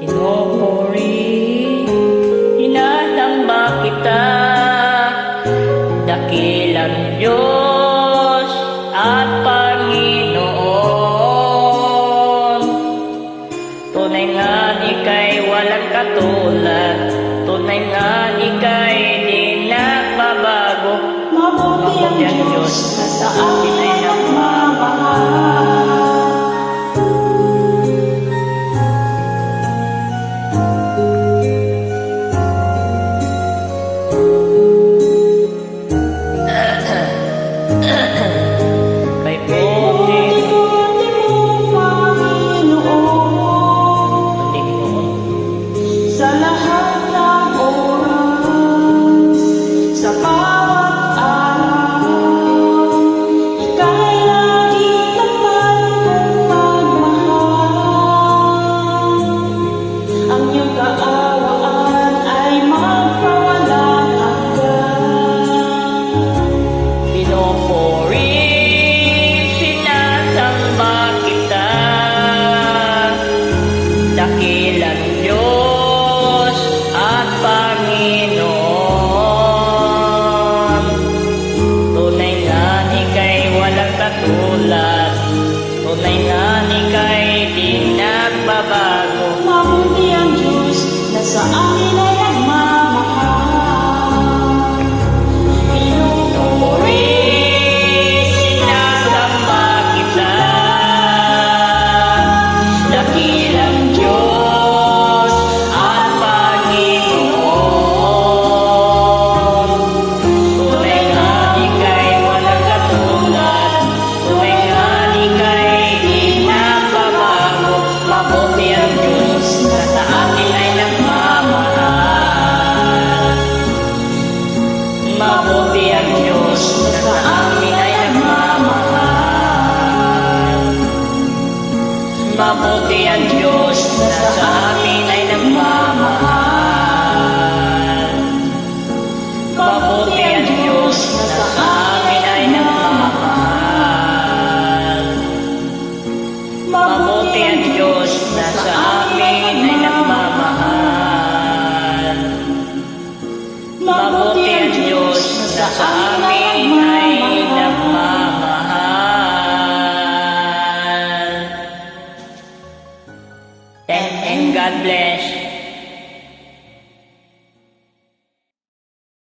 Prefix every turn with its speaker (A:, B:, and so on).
A: Pinupuri, hinatamba kita, dakilang Diyos at Panginoon. Tunay nga ika'y walang katulad, tunay nga ika'y di nagbabago.
B: Mabuti ang Diyos na sa akin ay nagmamahal.
A: Kay puti
B: sa lahat ng oras, sa bawat araw, ika'y lagi tapat kong pagmahal. Ang iyong kaawaan ay magpawalang hanggan.
A: pinupuri, sinasamba kita, dakilang Diyos at Panginoon. Tunay nga ika'y walang katulad, tunay nga ika'y di nagbabago.
B: Mabuti ang Diyos na sa amin ay nagmamahal.
A: Pinupuri, sinasamba kita, dakilang Diyos at Panginoon. Tunay nga ika'y walang katulad, tunay nga ika'y di nagbabago. Mabuti ang Diyos na sa atin ay nagmamahal. Mabuti ang Diyos na sa amin ay nagmamahal. Mabuti ang Diyos na sa amin ay